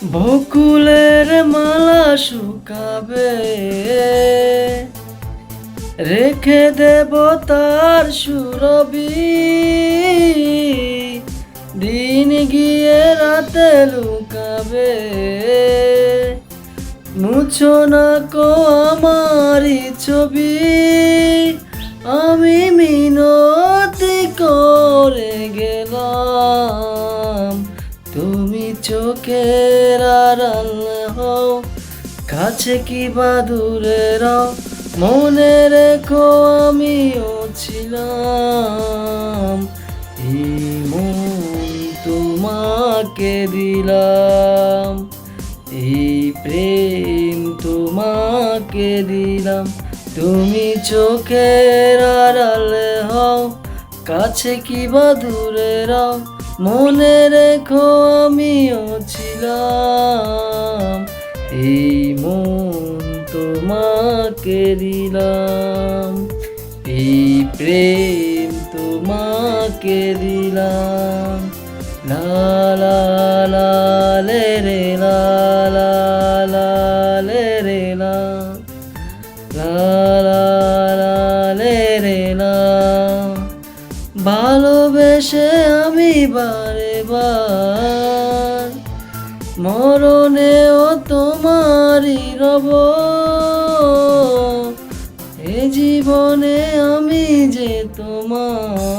বকুলের মালা শুকাবে, রেখে দেব তার সুরবি। দিন গিয়ে রাতে লুকাবে, মুছো না কো আমারি ছবি। আমি মিনতি করে গেলাম, তুমি চোখের আড়াল হও, কাছে কি বা দূরে রও। মনে রেখো আমিও ছিলাম, এই মন তোমাকে দিলাম, এই প্রেম তোমাকে দিলাম। তুমি চোখের আড়াল হও, কাছে কি বা দূরে রও। মনে রেখো আমিও ছিলাম, এই মন তোমাকে দিলাম, এই প্রেম তোমাকে দিলাম। লা লা লা লে রে লা লা লা লে রে লা লা লা লা লে রে লা। ভালোবেসে আমি বারে বার, মরণেও তোমারই রব। এ জীবনে আমি যে তোমার।